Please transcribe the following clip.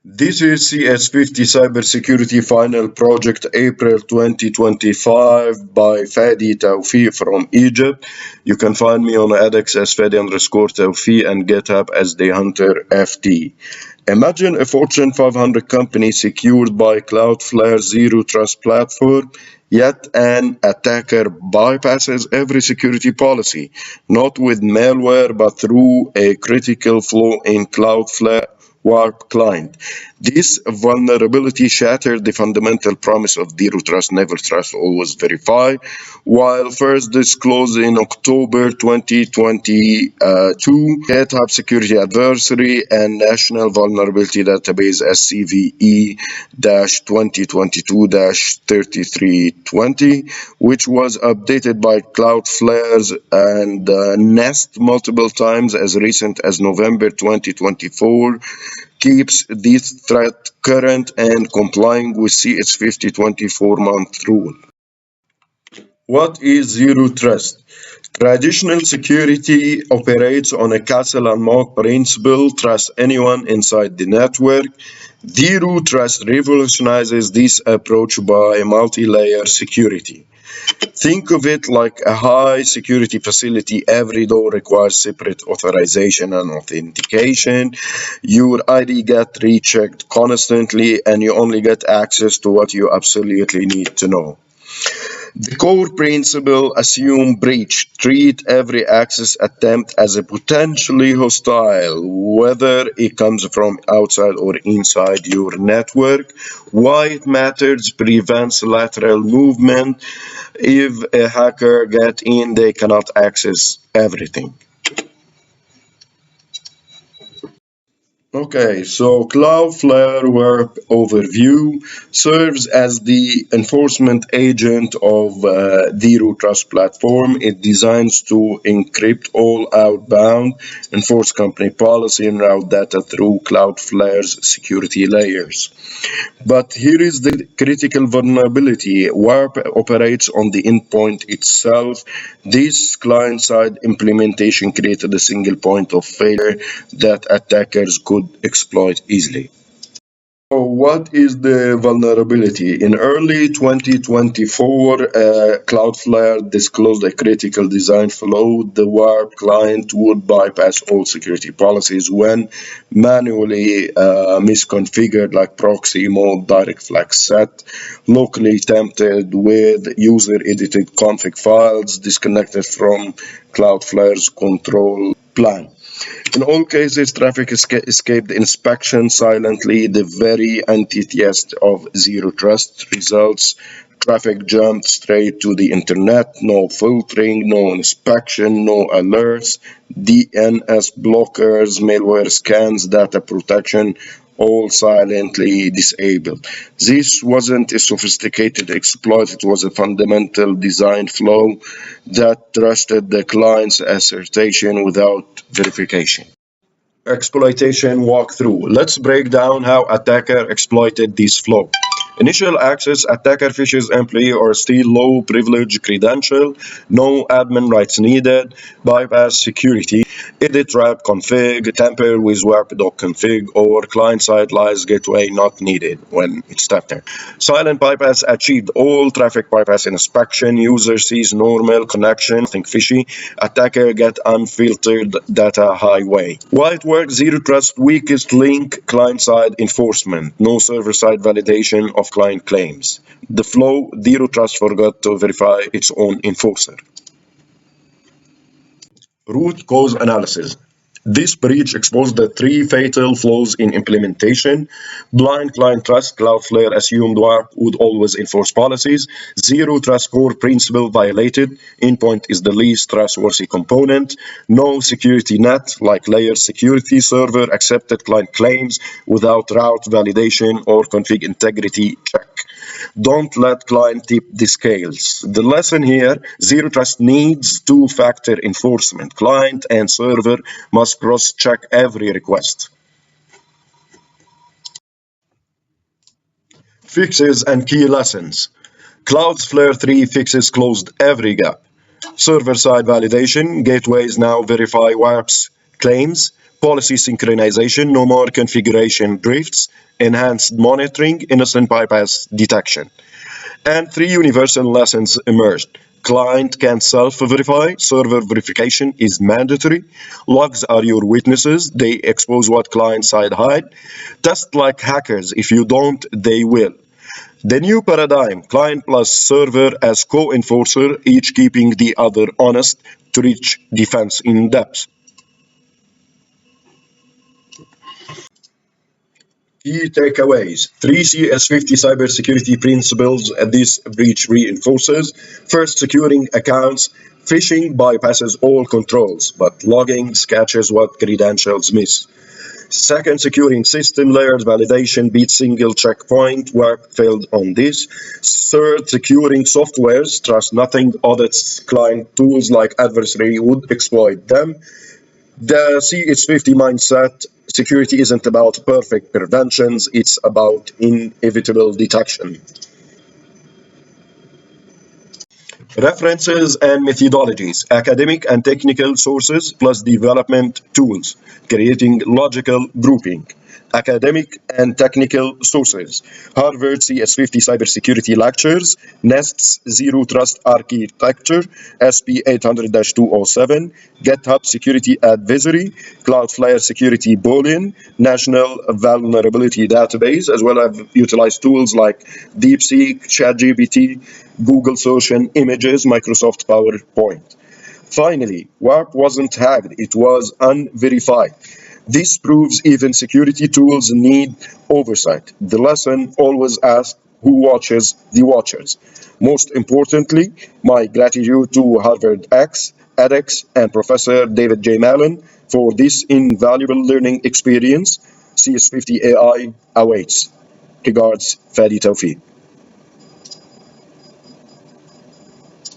This is CS50 Cybersecurity Final Project April 2025 by Fadi Tawfi from Egypt. You can find me on edX as Fadi_Tawfi and GitHub as The Hunter FT. Imagine a Fortune 500 company secured by Cloudflare Zero Trust platform, yet an attacker bypasses every security policy, not with malware but through a critical flaw in Cloudflare WARP client. This vulnerability shattered the fundamental promise of Zero Trust, Never Trust, Always Verify. While first disclosed in October 2022, GitHub Security Adversary and National Vulnerability Database SCVE-2022-3320, which was updated by Cloudflare's and NIST multiple times as recent as November 2024, keeps this threat current and complying with CS50 24-month rule. What is Zero Trust? Traditional security operates on a castle and moat principle, trust anyone inside the network. Zero Trust revolutionizes this approach by multi-layer security. Think of it like a high security facility. Every door requires separate authorization and authentication. Your ID gets rechecked constantly and you only get access to what you absolutely need to know. The core principle assumes breach. Treat every access attempt as a potentially hostile, whether it comes from outside or inside your network. Why it matters: prevents lateral movement. If a hacker gets in, they cannot access everything. Okay, so Cloudflare WARP overview serves as the enforcement agent of Zero Trust platform. It designs to encrypt all outbound, enforce company policy, and route data through Cloudflare's security layers. But here is the critical vulnerability. WARP operates on the endpoint itself. This client-side implementation created a single point of failure that attackers could exploit easily. So what is the vulnerability? In early 2024, Cloudflare disclosed a critical design flaw. The WARP client would bypass all security policies when manually misconfigured, like proxy mode, direct flag set, locally tempted with user-edited config files, disconnected from Cloudflare's control plane. In all cases, traffic escaped inspection silently, the very antithesis of Zero Trust results. Traffic jumped straight to the internet, no filtering, no inspection, no alerts, DNS blockers, malware scans, data protection, all silently disabled. This wasn't a sophisticated exploit, it was a fundamental design flaw that trusted the client's assertion without verification. Exploitation walkthrough. Let's break down how attacker exploited this flaw. Initial access: attacker phishes employee or steal low privilege credential, no admin rights needed, bypass security, edit wrap config, tamper with warp.config, or client-side lies gateway not needed when it's tapped. Silent bypass achieved all traffic bypass inspection, user sees normal connection, nothing fishy, attacker get unfiltered data highway. Why it works? Zero Trust weakest link, client-side enforcement, no server-side validation of client claims. The flaw: Zero Trust forgot to verify its own enforcer. Root cause analysis. This breach exposed the three fatal flaws in implementation. Blind client trust. Cloudflare assumed WARP would always enforce policies. Zero Trust core principle violated. Endpoint is the least trustworthy component. No security net, like layer security. Server accepted client claims without route validation or config integrity check. Don't let client tip the scales. The lesson here: Zero Trust needs two-factor enforcement. Client and server must cross-check every request. Fixes and key lessons. Cloudflare 3 fixes closed every gap. Server-side validation. Gateways now verify WARP's claims. Policy synchronization. No more configuration drifts. enhanced monitoring, innocent bypass detection. And 3 universal lessons emerged. Client can self-verify, server verification is mandatory, logs are your witnesses, they expose what client-side hide. Test like hackers, if you don't, they will. The new paradigm, client plus server as co-enforcer, each keeping the other honest to reach defense in depth. Key takeaways. 3 CS50 cybersecurity principles this breach reinforces. First, securing accounts. Phishing bypasses all controls, but logging catches what credentials miss. Second, securing system layers validation beats single checkpoint. Work failed on this. Third, securing softwares. Trust nothing. Audits client tools like adversary would exploit them. The CS50 mindset: security isn't about perfect preventions, it's about inevitable detection. References and methodologies, academic and technical sources plus development tools, creating logical grouping. Academic and technical sources, Harvard CS50 Cybersecurity Lectures, NIST's Zero Trust Architecture, SP 800-207, GitHub Security Advisory, Cloudflare Security Boolean, National Vulnerability Database, as well as utilized tools like DeepSeek, ChatGPT, Google Search and Images, Microsoft PowerPoint. Finally, WARP wasn't hacked, it was unverified. This proves even security tools need oversight. The lesson: always ask who watches the watchers. Most importantly, my gratitude to HarvardX, edX, and Professor David J. Malan for this invaluable learning experience. CS50 AI awaits. Regards, Fadi Tawfiq.